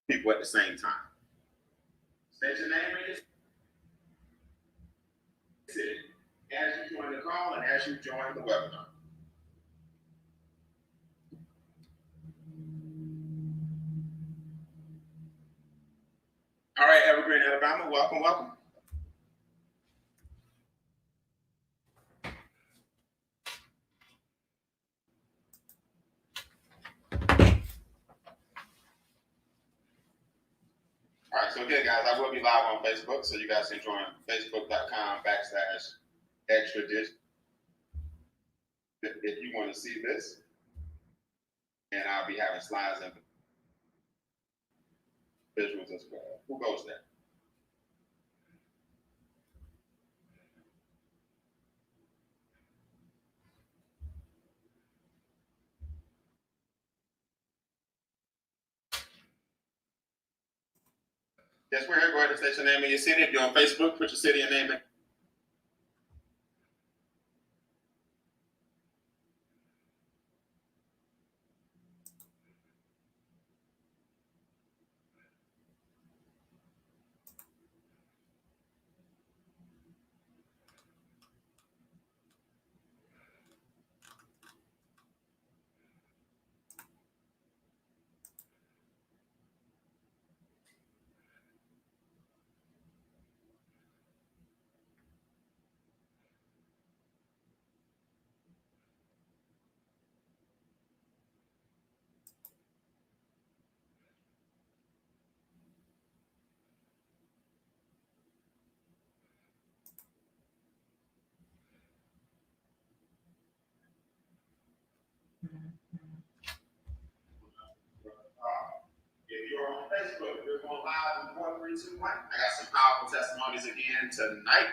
people at the same time. State your name and your city as you join the call and as you join the webinar. All right, Evergreen, Alabama, welcome, welcome. All right, so again, guys, I will be live on Facebook, so you guys can join facebook.com/extra-digit if you want to see this. And I'll be having slides and visuals as well. Who goes there? Yes, we're here. Go ahead and state your name and your city. If you're on Facebook, put your city and name in. If you're on Facebook, we're going live in 4, 3, 2, 1. I got some powerful testimonies again tonight.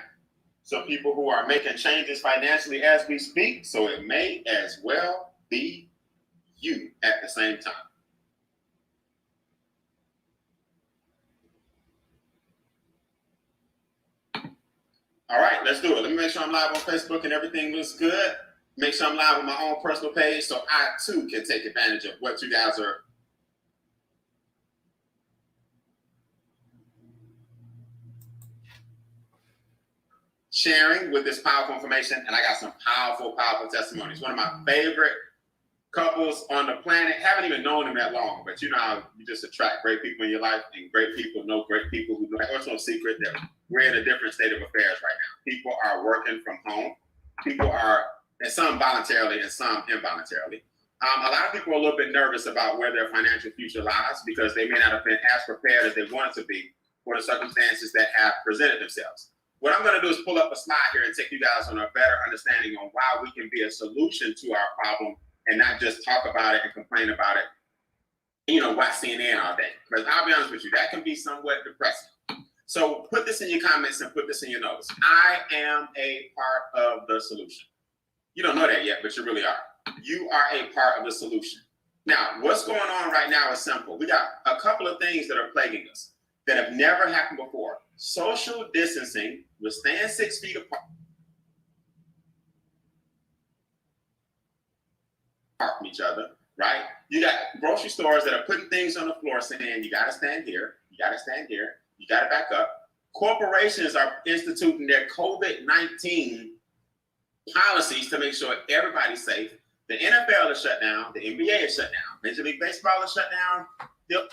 So people who are making changes financially as we speak, so it may as well be you at the same time. All right, let's do it. Let me make sure I'm live on Facebook and everything looks good. Make sure I'm live on my own personal page so I too can take advantage of what you guys are sharing with this powerful information. And I got some powerful, powerful testimonies. One of my favorite couples on the planet. Haven't even known them that long, but you know how you just attract great people in your life, and great people know great people who know. It's no secret that we're in a different state of affairs right now. People are working from home. People are, and some voluntarily and some involuntarily. A lot of people are a little bit nervous about where their financial future lies because they may not have been as prepared as they wanted to be for the circumstances that have presented themselves. What I'm going to do is pull up a slide here and take you guys on a better understanding on why we can be a solution to our problem and not just talk about it and complain about it, you know, watch CNN all day. Because I'll be honest with you, that can be somewhat depressing. So put this in your comments and put this in your notes. I am a part of the solution. You don't know that yet, but you really are. You are a part of the solution. Now, what's going on right now is simple. We got a couple of things that are plaguing us that have never happened before. Social distancing, we're staying 6 feet apart from each other, right? You got grocery stores that are putting things on the floor saying, you got to stand here, you got to stand here, you got to back up. Corporations are instituting their COVID-19 policies to make sure everybody's safe. The NFL is shut down, the NBA is shut down, Major League Baseball is shut down, the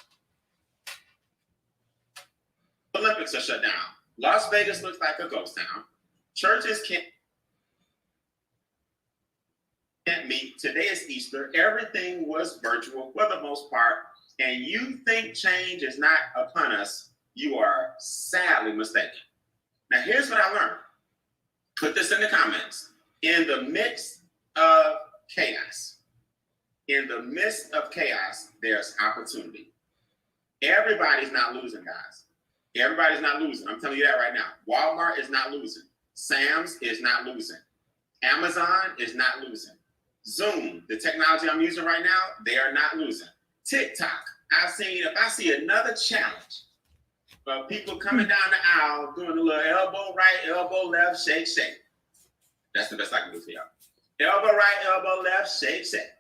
Olympics are shut down. Las Vegas looks like a ghost town. Churches can't meet. Today is Easter. Everything was virtual for the most part. And you think change is not upon us. You are sadly mistaken. Now, here's what I learned. Put this in the comments. In the midst of chaos, there's opportunity. Everybody's not losing, guys. Everybody's not losing. I'm telling you that right now. Walmart is not losing. Sam's is not losing. Amazon is not losing. Zoom, the technology I'm using right now, they are not losing. TikTok, if I see another challenge of people coming down the aisle doing a little elbow right, elbow left, shake, shake. That's the best I can do for y'all. Elbow right, elbow left, shake, shake.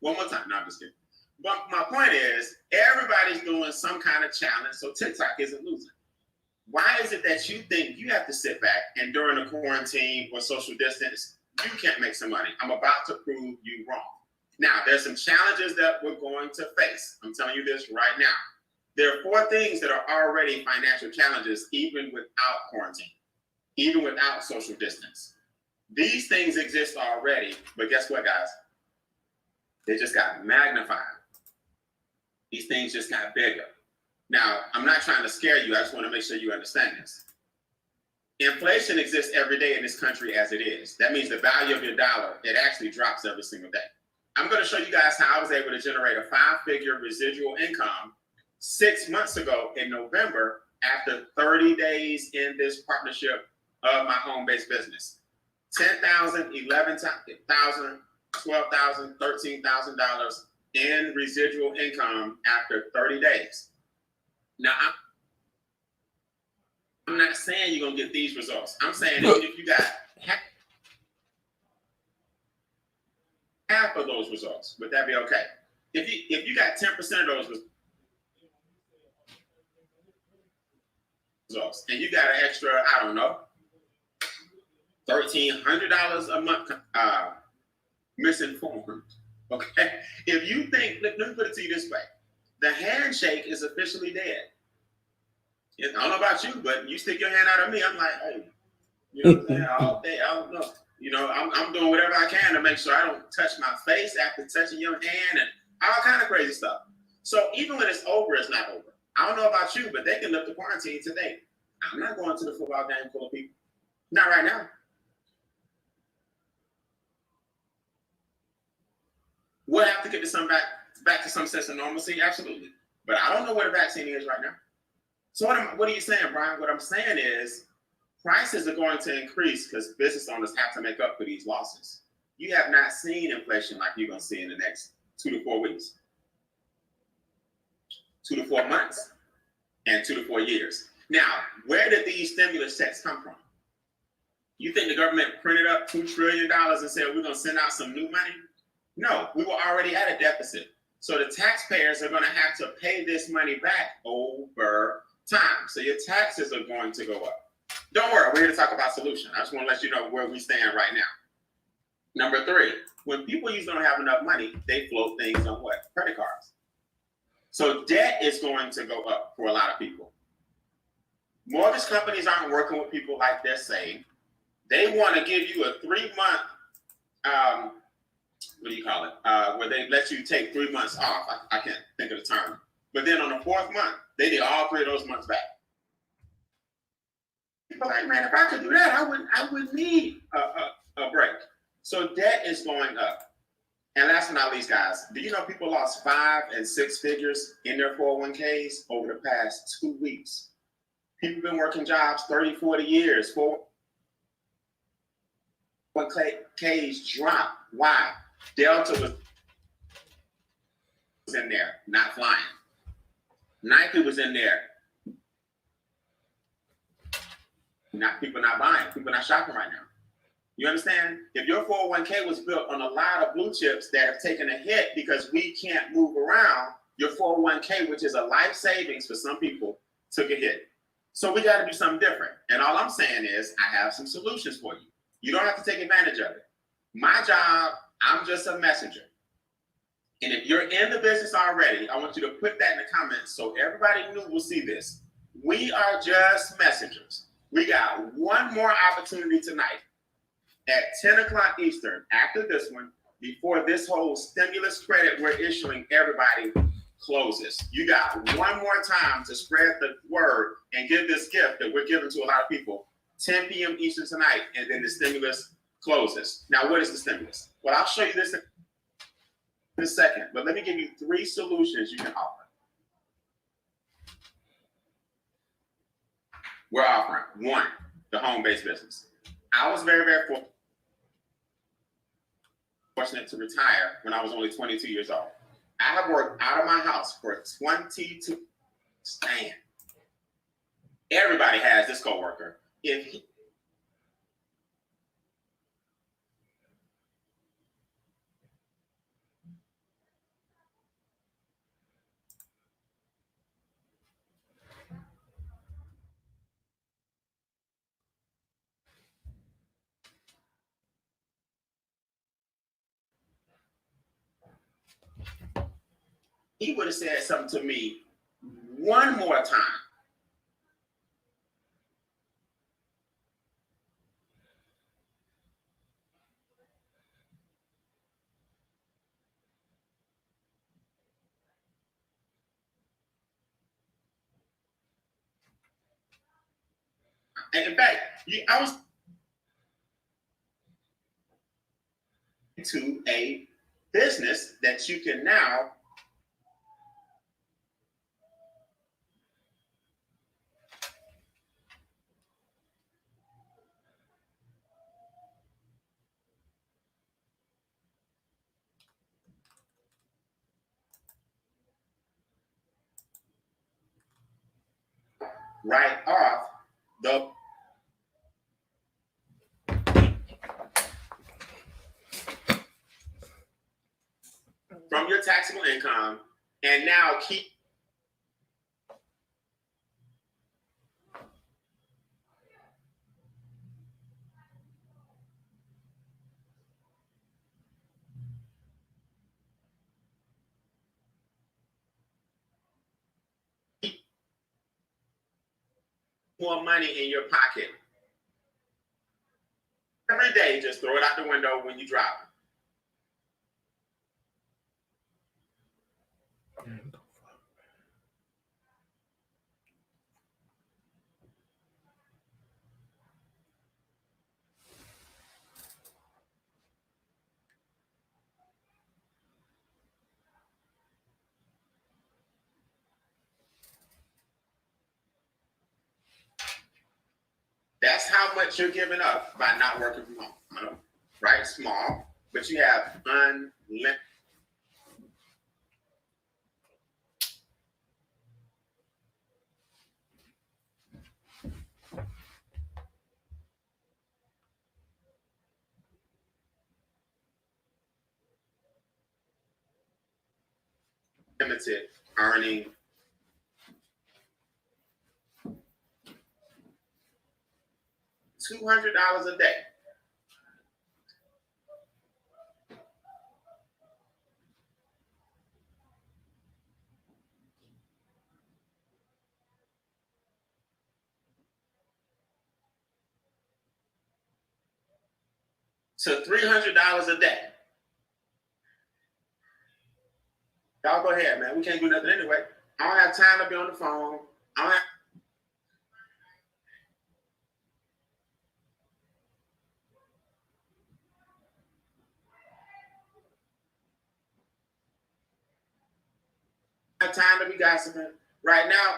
One more time. No, I'm just kidding. But my point is, everybody's doing some kind of challenge, so TikTok isn't losing. Why is it that you think you have to sit back and during the quarantine or social distance, you can't make some money? I'm about to prove you wrong. Now, there's some challenges that we're going to face. I'm telling you this right now. There are 4 things that are already financial challenges, even without quarantine, even without social distance. These things exist already, but guess what, guys? They just got magnified. These things just got bigger. Now, I'm not trying to scare you. I just want to make sure you understand this. Inflation exists every day in this country as it is. That means the value of your dollar, it actually drops every single day. I'm going to show you guys how I was able to generate a 5-figure residual income 6 months ago in November after 30 days in this partnership of my home-based business. $10,000, $11,000, $12,000, $13,000 in residual income after 30 days. Now, I'm not saying you're going to get these results. I'm saying even if you got half of those results, would that be okay? If you got 10% of those results and you got an extra, I don't know, $1,300 a month misinformed, okay? If you think, let me put it to you this way, the handshake is officially dead. I don't know about you, but you stick your hand out at me, I'm like, hey, you know what I'm saying? All day, I don't know. You know, I'm doing whatever I can to make sure I don't touch my face after touching your hand and all kind of crazy stuff. So even when it's over, it's not over. I don't know about you, but they can lift the quarantine today. I'm not going to the football game full of people. Not right now. We'll have to get to some back to some sense of normalcy, absolutely. But I don't know where the vaccine is right now. So what are you saying, Brian? What I'm saying is prices are going to increase because business owners have to make up for these losses. You have not seen inflation like you're going to see in the next 2 to 4 weeks, 2 to 4 months, and 2 to 4 years. Now, where did these stimulus checks come from? You think the government printed up $2 trillion and said, we're going to send out some new money? No, we were already at a deficit. So the taxpayers are going to have to pay this money back over time. So your taxes are going to go up. Don't worry, we're here to talk about solution. I just want to let you know where we stand right now. Number 3, when people usually don't have enough money, they float things on what? Credit cards. So debt is going to go up for a lot of people. Mortgage companies aren't working with people like they're saying. They want to give you a 3-month, what do you call it? Where they let you take 3 months off. I can't think of the term. But then on the 4th month, they need all 3 of those months back. People are like, man, if I could do that, I wouldn't need a break. So debt is going up. And last but not least, guys, do you know people lost 5 and 6 figures in their 401ks over the past 2 weeks? People have been working jobs 30, 40 years. 401ks dropped. Why? Delta was in there, not flying. Nike was in there. People not buying, people not shopping right now. You understand? If your 401k was built on a lot of blue chips that have taken a hit because we can't move around, your 401k, which is a life savings for some people, took a hit. So we got to do something different. And all I'm saying is I have some solutions for you. You don't have to take advantage of it. My job, I'm just a messenger. And if you're in the business already, I want you to put that in the comments so everybody new will see this. We are just messengers. We got one more opportunity tonight at 10 o'clock Eastern after this one, before this whole stimulus credit we're issuing everybody closes. You got one more time to spread the word and give this gift that we're giving to a lot of people, 10 p.m. Eastern tonight, and then the stimulus closes. Now, what is the stimulus? Well, I'll show you this in a second, but let me give you 3 solutions you can offer. We're offering 1, the home-based business. I was very, very fortunate to retire when I was only 22 years old. I have worked out of my house for 22. Stand. Everybody has this coworker. If he he would have said something to me one more time. And in fact, I was to a business that you can now write off the from your taxable income and now keep more money in your pocket. Every day, just throw it out the window when you drive. That's how much you're giving up by not working from home, right? Small, but you have unlimited. Limited earning. $200 a day. So $300 a day. Y'all go ahead, man. We can't do nothing anyway. I don't have time to be on the phone. I don't have time to be gossiping. Right now,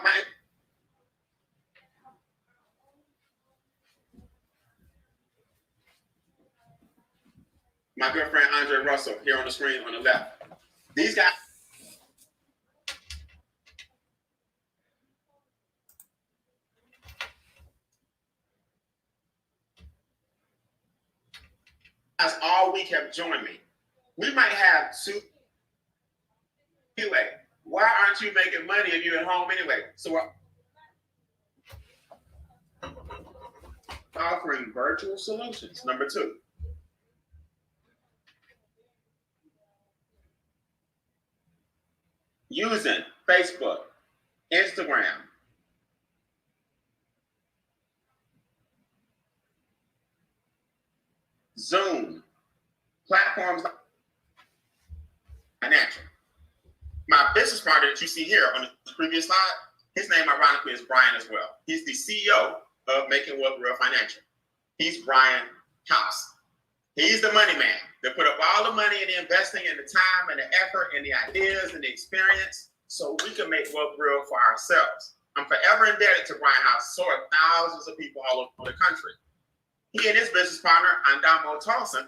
my good friend Andre Russell here on the screen on the left. These guys all week have joined me. We might have two. Anyway, why aren't you making money if you're at home anyway? So we're offering virtual solutions. Number 2. Using Facebook, Instagram, Zoom, platforms like Financial. My business partner that you see here on the previous slide, his name ironically is Brian as well. He's the CEO of MWR Financial. He's Brian House. He's the money man that put up all the money in the investing and the time and the effort and the ideas and the experience so we can make wealth real for ourselves. I'm forever indebted to Brian House, so are thousands of people all over the country. He and his business partner, Andamo Tolson,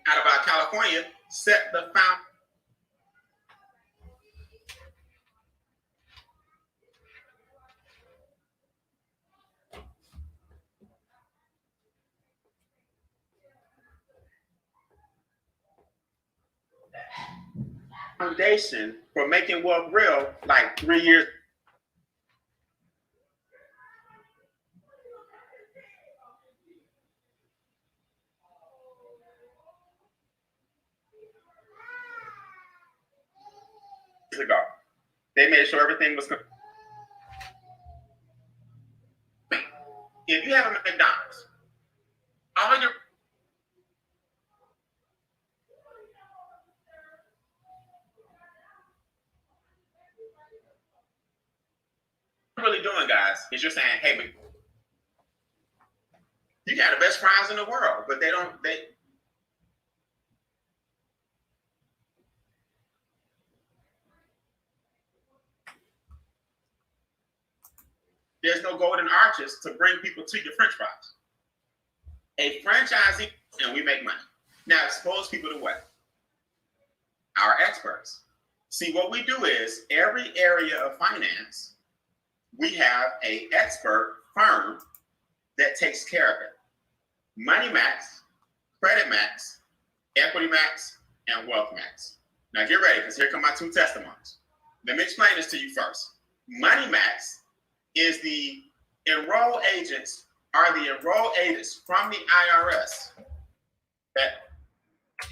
out of California, set the foundation for making wealth real like 3 years. ago. They made sure everything was. If you have a McDonald's, all your really doing, guys, is you're saying, hey, you got the best fries in the world, but there's no golden arches to bring people to your French fries. A franchisee, and we make money. Now, expose people to what? Our experts. See, what we do is every area of finance, we have an expert firm that takes care of it. Money Max, Credit Max, Equity Max, and Wealth Max. Now get ready, because here come my two testimonies. Let me explain this to you first. Money Max is the enrolled agents from the IRS that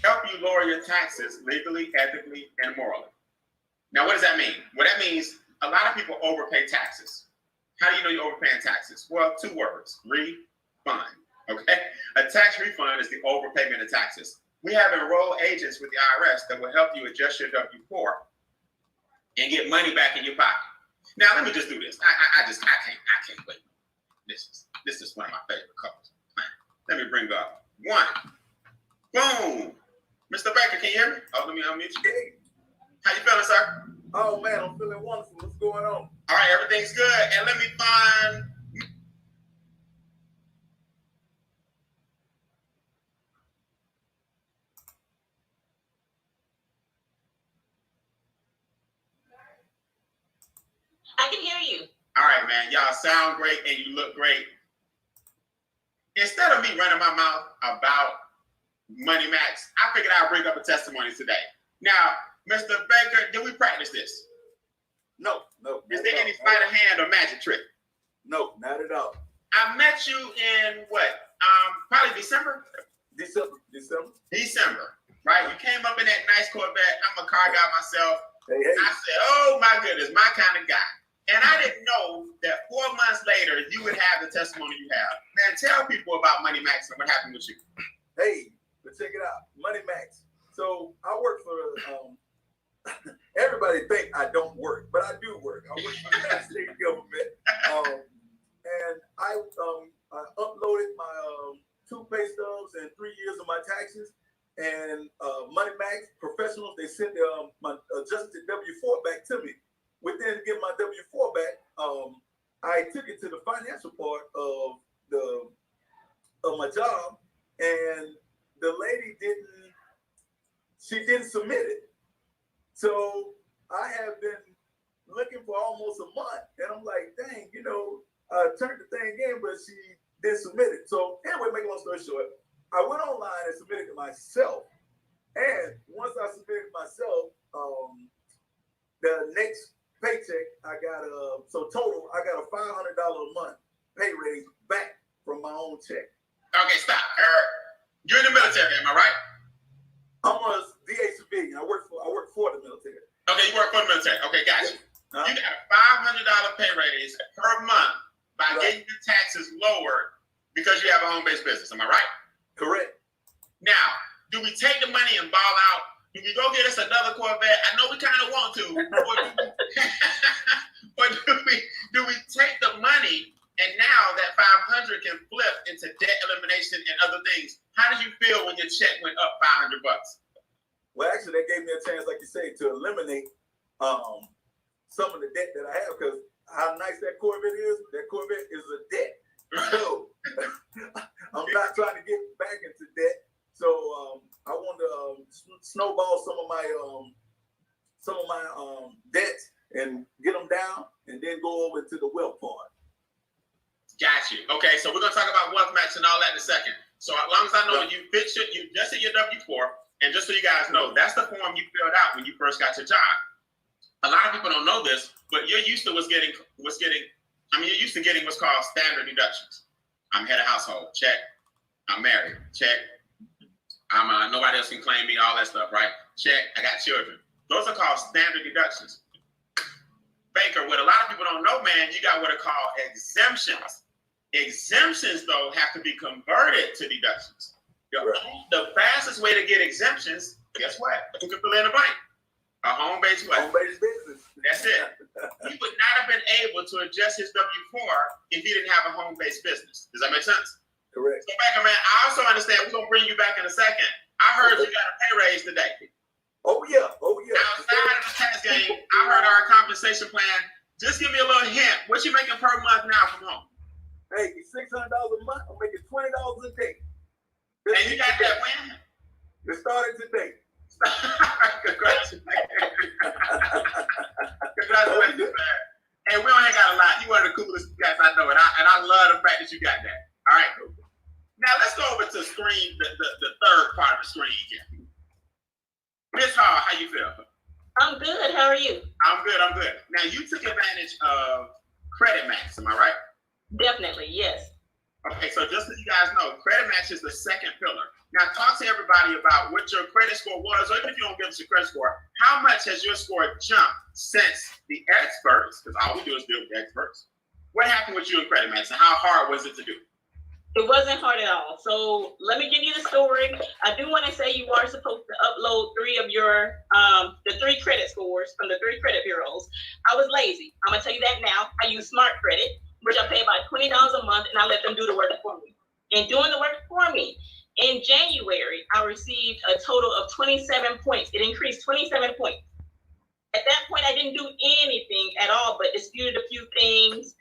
help you lower your taxes legally, ethically, and morally. Now, what does that mean? What that means, a lot of people overpay taxes. How do you know you're overpaying taxes? Well, two words: refund. Okay? A tax refund is the overpayment of taxes. We have enrolled agents with the IRS that will help you adjust your W-4 and get money back in your pocket. Now, let me just do this. I can't wait. This is one of my favorite couples. Let me bring up one. Boom. Mr. Baker, can you hear me? Oh, let me unmute you. How you feeling, sir? Oh, man, I'm feeling wonderful. What's going on? All right, everything's good. And let me find... I can hear you. All right, man. Y'all sound great and you look great. Instead of me running my mouth about Money Max, I figured I'd bring up a testimony today. Now, Mr. Baker, did we practice this? No. Is there any sleight of hand or magic trick? No, not at all. I met you in what? Probably December, right? You came up in that nice Corvette. I'm a car guy myself. Hey. I said, oh my goodness, my kind of guy. And I didn't know that 4 months later, you would have the testimony you have. Man, tell people about Money Max and what happened with you. Hey, but check it out. Money Max. So I work for, everybody think I don't work, but I do work. I work for the United States government. And I uploaded my 2 pay stubs and 3 years of my taxes. And Money Max professionals, they sent my adjusted W-4 back to me. Within getting my W-4 back, I took it to the financial part of my job, and the lady didn't submit it. So I have been looking for almost a month, and I'm like, dang, I turned the thing in, but she didn't submit it. So anyway, make a long story short, I went online and submitted it myself. And once I submitted myself, the next paycheck, I got total, I got a $500 a month pay raise back from my own check. Okay, stop. You're in the military, am I right? I'm a DHV. I work for the military. Okay, you work for the military. Okay, gotcha. You got a $500 pay raise per month by getting your taxes lowered because you have a home-based business. Am I right? Correct. Now, do we take the money and ball out? Do we go get us another Corvette? I know we kind of want to, but do we take the money and now that 500 can flip into debt elimination and other things? How did you feel when your check went up $500? Well, actually, that gave me a chance, like you say, to eliminate some of the debt that I have, because how nice that Corvette is a debt. So I'm not trying to get back into debt. So I want to snowball some of my debts and get them down, and then go over to the wealth part. Got you. Okay, so we're gonna talk about wealth max and all that in a second. So as long as I know you just hit your W-4, and just so you guys know, that's the form you filled out when you first got your job. A lot of people don't know this, but you're used to getting what's called standard deductions. I'm head of household, check. I'm married, check. Nobody else can claim me, all that stuff, right? Check. I got children, Those are called standard deductions. Baker, what a lot of people don't know, man, you got what are called exemptions. Exemptions, though, have to be converted to deductions. The fastest way to get exemptions, guess what? You can fill in a blank. A home-based what? Home-based business. That's it. He would not have been able to adjust his W-4 if he didn't have a home-based business. Does that make sense? Correct. So, Baker, man, I also understand, we're going to bring you back in a second. I heard you got a pay raise today. Oh, yeah. Oh, yeah. Outside of the tax game, I heard our compensation plan. Just give me a little hint. What you making per month now from home? Hey, $600 a month. I'm making $20 a day. And you got that when? It started today. Congratulations. Congratulations, man. And we don't hang out a lot. You one of the coolest guys I know, and I love the fact that you got that. All right. Now let's go over to screen, the third part of the screen here. Miss Hall, how you feel? I'm good. How are you? I'm good. Now you took advantage of Credit Max, am I right? Definitely, yes. Okay, so just so you guys know, Credit Max is the second pillar. Now talk to everybody about what your credit score was, or even if you don't give us a credit score, how much has your score jumped since the experts, because all we do is deal with experts. What happened with you in Credit Max, and how hard was it to do? It wasn't hard at all. So let me give you the story. I do want to say you are supposed to upload 3 of your, the 3 credit scores from the 3 credit bureaus. I was lazy. I'm going to tell you that now. I use Smart Credit, which I pay about $20 a month, and I let them do the work for me. And doing the work for me, in January, I received a total of 27 points. It increased 27 points. At that point, I didn't do anything at all, but disputed a few things,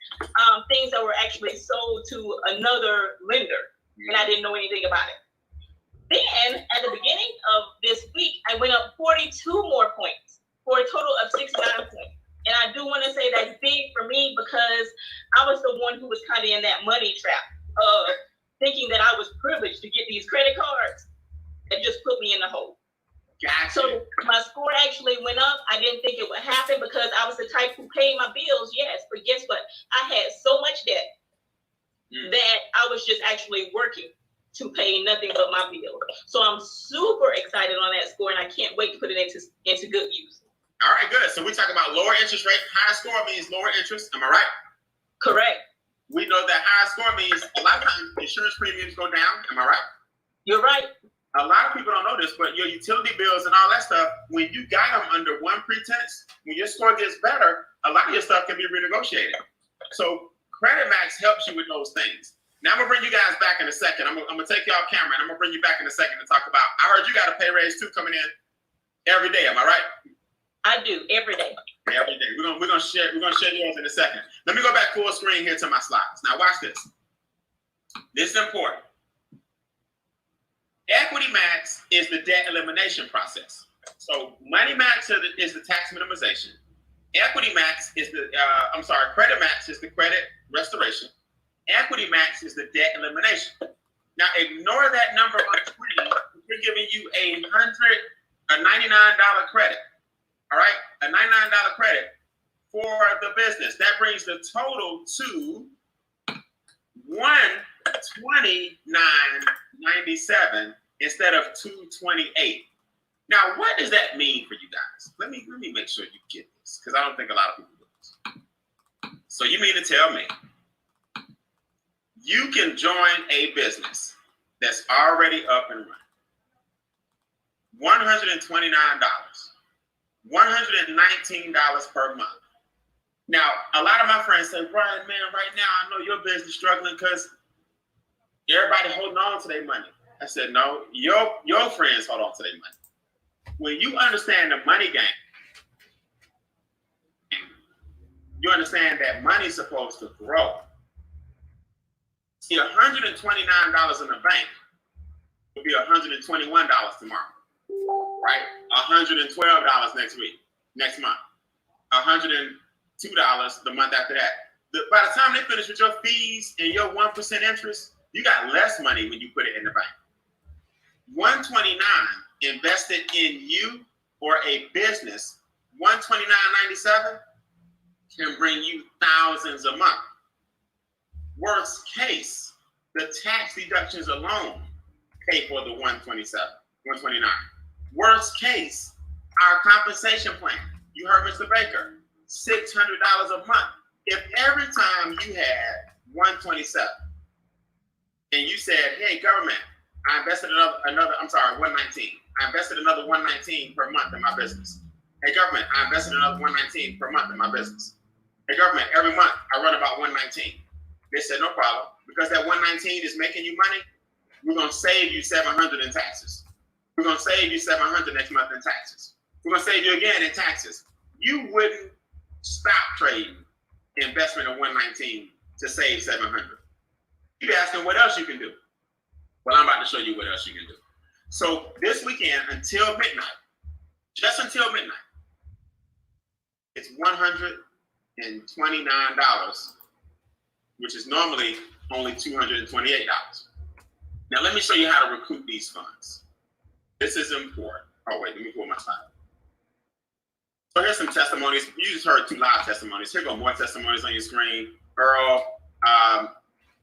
things that were actually sold to another lender, and I didn't know anything about it. Then, at the beginning of this week, I went up 42 more points for a total of 69 points. And I do want to say that's big for me because I was the one who was kind of in that money trap of thinking that I was privileged to get these credit cards. It just put me in the hole. Gotcha. So my score actually went up. I didn't think it would happen because I was the type who paid my bills, yes. But guess what? I had so much debt that I was just actually working to pay nothing but my bills. So I'm super excited on that score, and I can't wait to put it into good use. All right, good. So we talk about lower interest rate. Higher score means lower interest. Am I right? Correct. We know that higher score means a lot of times insurance premiums go down. Am I right? You're right. A lot of people don't know this, but your utility bills and all that stuff, when you got them under one pretense, when your score gets better, a lot of your stuff can be renegotiated. So Credit Max helps you with those things. Now I'm gonna bring you guys back in a second. I'm gonna take y'all camera and I'm gonna bring you back in a second to talk about. I heard you got a pay raise too coming in every day. Am I right? I do every day. Every day. We're gonna share yours in a second. Let me go back full screen here to my slides. Now watch this. This is important. Equity Max is the debt elimination process. So Money Max is the tax minimization. Equity Max is Credit Max is the credit restoration. Equity Max is the debt elimination. Now ignore that number on the screen. We're giving you a $99 credit. All right, a $99 credit for the business. That brings the total to $129.97 instead of $228. Now, what does that mean for you guys? Let me make sure you get this, because I don't think a lot of people do this. So you mean to tell me you can join a business that's already up and running, $129, $119 per month. Now, a lot of my friends say, Brian, man, right now I know your business struggling because everybody holding on to their money. I said, no, your friends hold on to their money. When you understand the money game, you understand that money's supposed to grow. See, $129 in the bank will be $121 tomorrow, right? $112 next month, $102 the month after that. By the time they finish with your fees and your 1% interest, you got less money when you put it in the bank. $129 invested in you or a business, $129.97 can bring you thousands a month. Worst case, the tax deductions alone pay for the $129. Worst case, Our compensation plan, you heard Mr. Baker, $600 a month. If every time you had 127 and you said, hey, government, I invested another 119. I invested another 119 per month in my business. Hey, government, I invested another 119 per month in my business. Hey, government, every month I run about 119. They said, no problem. Because that 119 is making you money, we're going to save you $700 in taxes. We're going to save you $700 next month in taxes. We're going to save you again in taxes. You wouldn't stop trading investment of 119 to save 700. You'd be asking what else you can do. Well, I'm about to show you what else you can do. So this weekend until midnight, just until midnight, it's $129, which is normally only $228. Now let me show you how to recoup these funds. This is important. Oh wait, let me pull my slide. So here's some testimonies. You just heard 2 live testimonies. Here go more testimonies on your screen. Earl,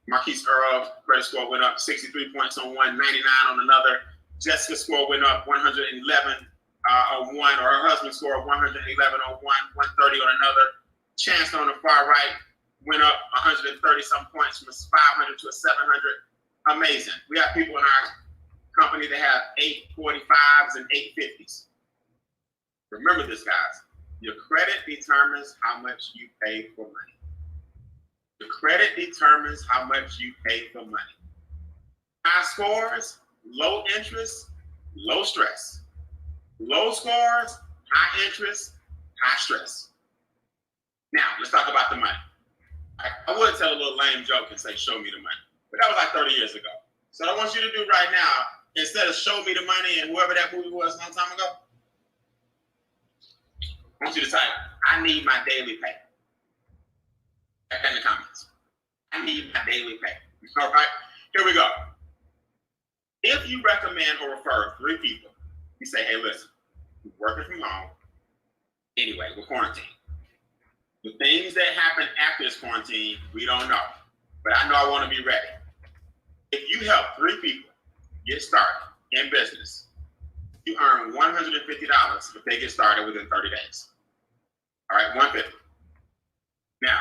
Marquise Earl, credit score went up 63 points on one, 99 on another. Jessica's score went up 111 on one, or her husband's score 111 on one, 130 on another. Chance on the far right went up 130 some points from a 500 to a 700. Amazing. We have people in our company that have 845s and 850s. Remember this, guys. Your credit determines how much you pay for money. Your credit determines how much you pay for money. High scores, low interest, low stress. Low scores, high interest, high stress. Now, let's talk about the money. I would tell a little lame joke and say, show me the money. But that was like 30 years ago. So what I want you to do right now, instead of show me the money and whoever that movie was a long time ago, I want you to type, I need my daily pay. Type that in the comments. I need my daily pay. All right, here we go. If you recommend or refer 3 people, you say, hey, listen, we're working from home. Anyway, we're quarantined. The things that happen after this quarantine, we don't know. But I know I want to be ready. If you help 3 people get started in business, you earn $150 if they get started within 30 days. All right, $150. Now,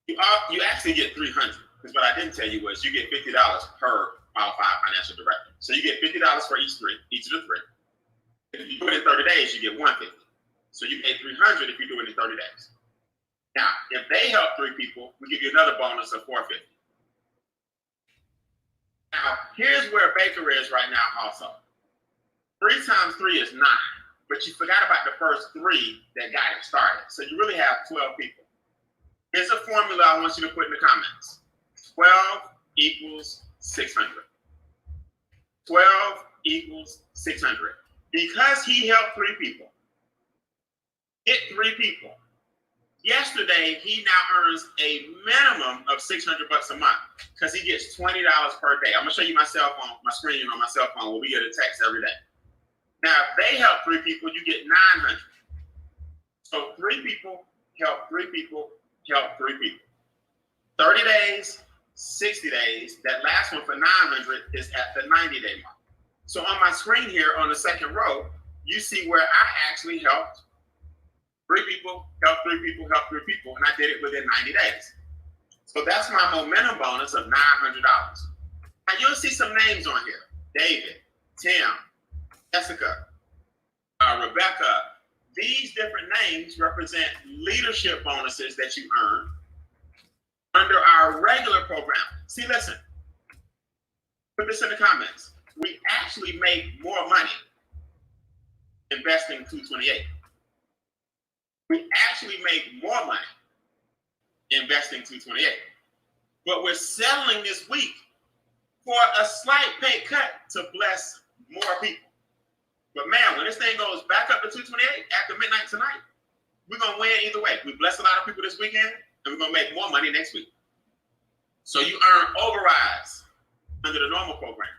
you actually get $300, because what I didn't tell you was you get $50 per qualified financial director. So you get $50 for each of the 3. If you do it in 30 days, you get $150. So you pay $300 if you do it in 30 days. Now, if they help 3 people, we give you another bonus of $450. Now, here's where Baker is right now also. 3 times 3 is 9, but you forgot about the first 3 that got it started. So you really have 12 people. Here's a formula I want you to put in the comments. 12 equals 600. 12 equals 600. Because he helped 3 people, get 3 people. Yesterday, he now earns a minimum of $600 a month because he gets $20 per day. I'm gonna show you my cell phone, my screen on my cell phone where we get a text every day. Now, if they help 3 people, you get 900. So 3 people help 3 people, help 3 people. 30 days, 60 days. That last one for 900 is at the 90-day mark. So on my screen here on the second row, you see where I actually helped 3 people, help 3 people, help 3 people, and I did it within 90 days. So that's my momentum bonus of $900. Now you'll see some names on here. David, Tim, Jessica, Rebecca. These different names represent leadership bonuses that you earn under our regular program. See, listen, put this in the comments. We actually make more money investing $228. We actually make more money investing $228. But we're settling this week for a slight pay cut to bless more people. But man, when this thing goes back up to $228 after midnight tonight, we're gonna win either way. We bless a lot of people this weekend, and we're gonna make more money next week. So you earn overrides under the normal program,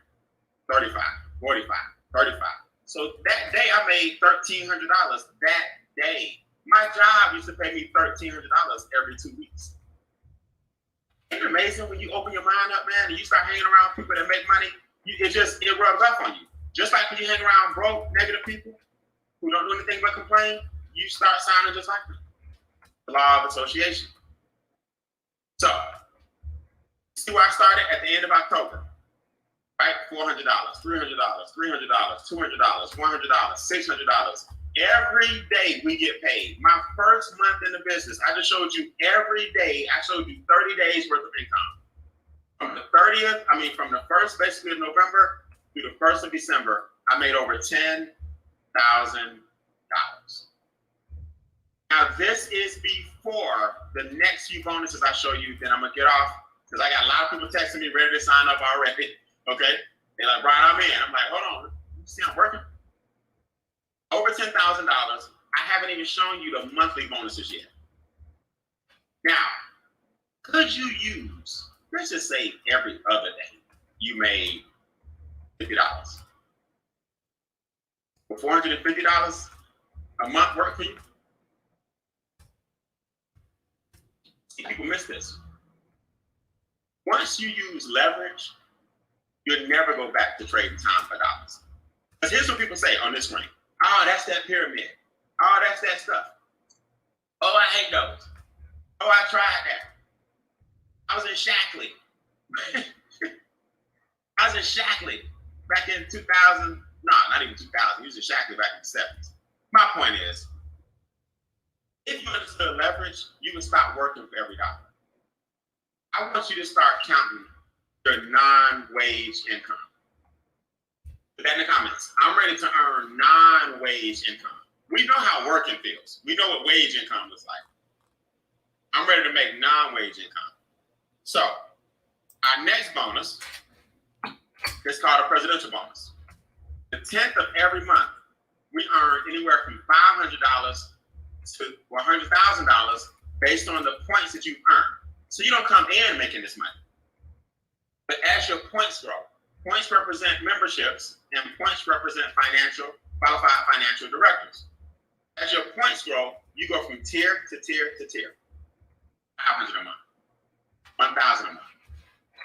35, 45, 35. So that day I made $1,300 that day. My job used to pay me $1,300 every 2 weeks. Isn't it amazing when you open your mind up, man, and you start hanging around people that make money, it rubs off on you. Just like when you hang around broke, negative people, who don't do anything but complain, you start sounding just like them. The law of association. So, see where I started at the end of October, right? $400, $300, $300, $200, $100, $600. Every day we get paid. My first month in the business, I just showed you every day, I showed you 30 days worth of income. From the first basically of November through the 1st of December, I made over $10,000. Now this is before the next few bonuses I show you, then I'm gonna get off, because I got a lot of people texting me ready to sign up already, okay? They're like, Brian, I'm in. I'm like, hold on, you see I'm working? Over $10,000, I haven't even shown you the monthly bonuses yet. Now, could you use, let's just say every other day, you made $50. For $450 a month work for you? See, people miss this. Once you use leverage, you'll never go back to trading time for dollars. Because here's what people say on this screen. Oh, that's that pyramid. Oh, that's that stuff. Oh, I hate those. Oh, I tried that. I was in Shackley. Back in 2000. No, not even 2000. He was in Shackley back in the 70s. My point is, if you understood leverage, you can stop working for every dollar. I want you to start counting your non-wage income. Put that in the comments. I'm ready to earn non-wage income. We know how working feels. We know what wage income looks like. I'm ready to make non-wage income. So, our next bonus is called a presidential bonus. The 10th of every month, we earn anywhere from $500 to $100,000 based on the points that you've earned. So you don't come in making this money. But as your points grow, points represent memberships and points represent qualified financial directors. As your points grow, you go from tier to tier to tier. 500 a month, 1,000 a month,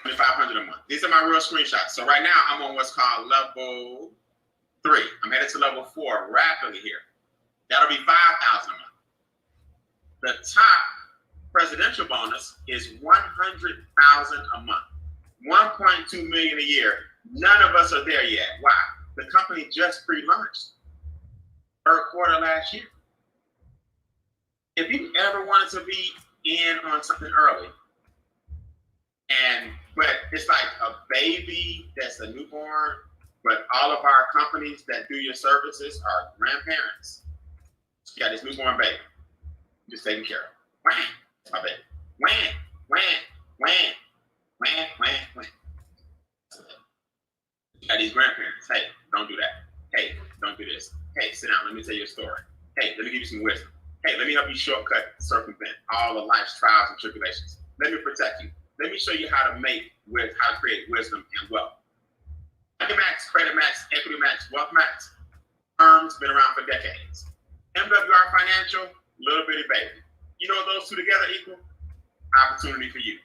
2,500 a month. These are my real screenshots. So right now I'm on what's called level 3. I'm headed to level 4 rapidly here. That'll be 5,000 a month. The top presidential bonus is 100,000 a month, 1.2 million a year. None of us are there yet. Why? The company just pre-launched, 3rd quarter last year. If you ever wanted to be in on something early, but it's like a baby that's a newborn, but all of our companies that do your services are grandparents. You got this newborn baby, just taking care of. Wham, my baby. Wham, wham, wham, wham, wham, wham. You got these grandparents. Hey, don't do that. Hey, don't do this. Hey, sit down. Let me tell you a story. Hey, let me give you some wisdom. Hey, let me help you shortcut, circumvent all of life's trials and tribulations. Let me protect you. Let me show you how to create wisdom and wealth. Money Max, Credit Max, Equity Max, Wealth Max, firms been around for decades. MWR Financial, little bitty baby. You know what those two together equal? Opportunity for you.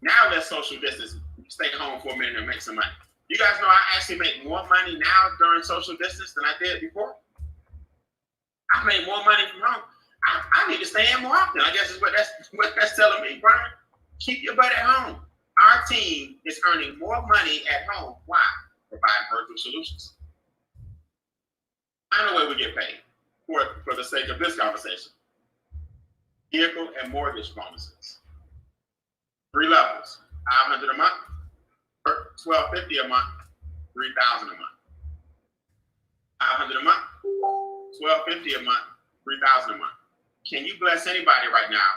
Now let's social distance. Stay home for a minute and make some money. You guys know I actually make more money now during social distance than I did before. I made more money from home. I need to stay in more often. I guess is what that's telling me, Brian. Keep your butt at home. Our team is earning more money at home. Why? Providing virtual solutions. I know where we get paid for the sake of this conversation. Vehicle and mortgage bonuses. 3 levels. $500 a month, $1,250 a month, $3,000 a month. $500 a month, $1,250 a month, $3,000 a month. Can you bless anybody right now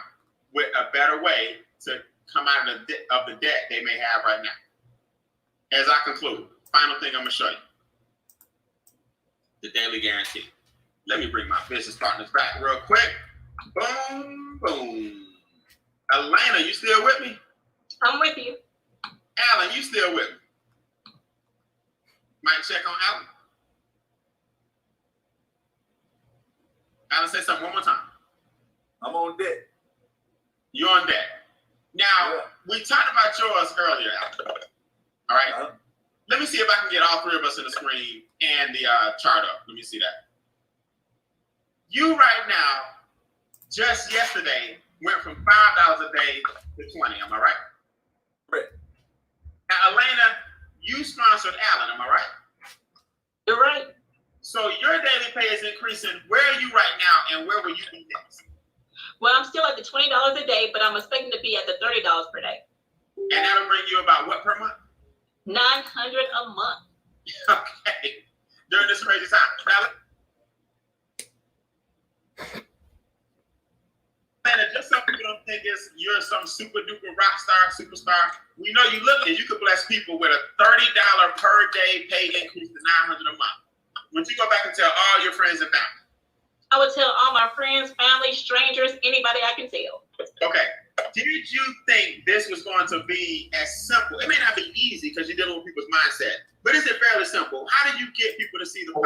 with a better way to come out of the debt they may have right now? As I conclude, final thing I'm gonna show you. The daily guarantee. Let me bring my business partners back real quick. Boom, boom. Elena, you still with me? I'm with you. Alan, you still with me? Might check on Alan. Alan, say something one more time. I'm on deck. You're on deck. Now, we talked about yours earlier, Alan. All right? Let me see if I can get all 3 of us in the screen and the chart up. Let me see that. You right now, just yesterday, went from $5 a day to 20. Am I right? Right. Now, Elena, you sponsored Alan. Am I right? You're right. So your daily pay is increasing. Where are you right now, and where will you be next? Well, I'm still at the $20 a day, but I'm expecting to be at the $30 per day. And that'll bring you about what per month? $900 a month. Okay. During this crazy time. Now, just so people don't think you're some super duper rock star, superstar. We know you look and you could bless people with a $30 per day pay increase to $900 a month. Would you go back and tell all your friends and family? I would tell all my friends, family, strangers, anybody I can tell. Okay. Did you think this was going to be as simple? It may not be easy because you're dealing with people's mindset, but is it fairly simple? How do you get people to see the power?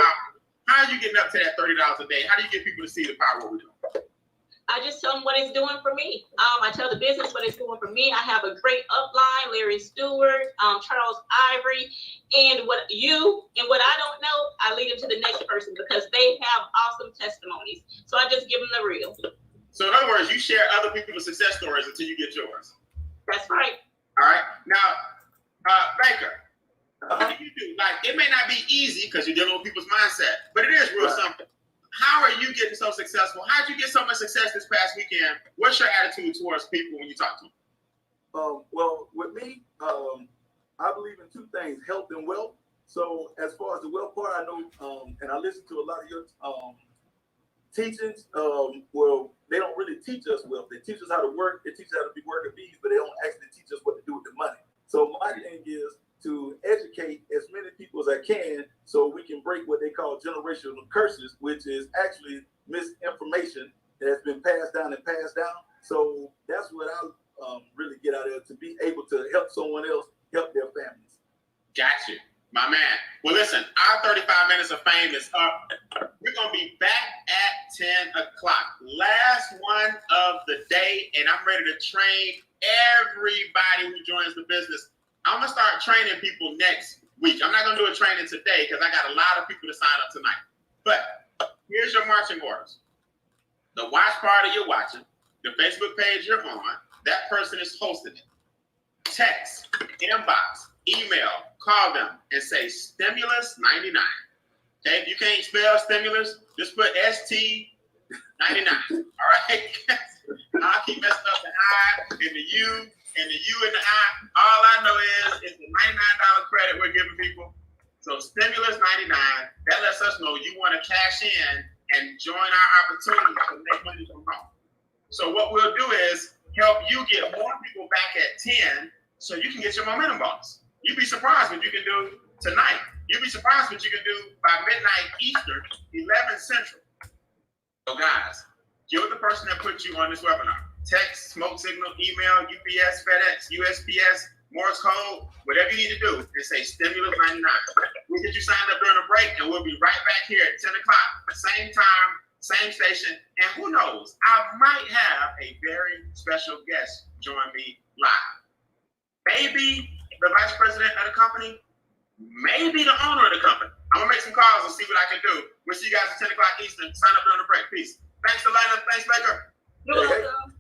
How are you getting up to that $30 a day? How do you get people to see the power of what we're doing? I just tell them what it's doing for me. I tell the business what it's doing for me. I have a great upline, Larry Stewart, Charles Ivory, and what I don't know, I lead them to the next person because they have awesome testimonies. So I just give them the real. So in other words, you share other people's success stories until you get yours. That's right. All right. Now, Baker, what do you do? Like, it may not be easy because you're dealing with people's mindset, but it is real simple. How are you getting so successful? How did you get so much success this past weekend? What's your attitude towards people when you talk to them? Well, with me, I believe in two things: health and wealth. So, as far as the wealth part, I know, and I listen to a lot of your teachings. Well, they don't really teach us wealth. They teach us how to work. They teach us how to be worker bees, but they don't actually teach us what to do with the money. So, my thing is to educate as many people as I can so we can break what they call generational curses, which is actually misinformation that has been passed down. So that's what I really get out of it, to be able to help someone else help their families. Got you, my man. Well, listen, our 35 minutes of fame is up. We're going to be back at 10 o'clock. Last one of the day, and I'm ready to train everybody who joins the business. I'm going to start training people next week. I'm not going to do a training today because I got a lot of people to sign up tonight. But here's your marching orders. The watch party you're watching, the Facebook page you're on, that person is hosting it. Text, inbox, email, call them and say stimulus 99. Okay, if you can't spell stimulus, just put ST99. All right? I'll keep messing up the I and the U. And the U and the I, all I know is the $99 credit we're giving people. So stimulus 99, that lets us know you want to cash in and join our opportunity to make money from home. So what we'll do is help you get more people back at 10 so you can get your momentum bonus. You'd be surprised what you can do tonight. You'd be surprised what you can do by midnight Eastern, 11 Central. So guys, get with the person that put you on this webinar. Text, smoke signal, email, UPS, FedEx, USPS, Morse code, whatever you need to do, and say stimulus 99. We'll get you signed up during the break, and we'll be right back here at 10 o'clock, same time, same station. And who knows, I might have a very special guest join me live. Maybe the vice president of the company, maybe the owner of the company. I'm gonna make some calls and see what I can do. We'll see you guys at 10 o'clock Eastern. Sign up during the break. Peace. Thanks, Elena. Thanks, Baker. You're welcome.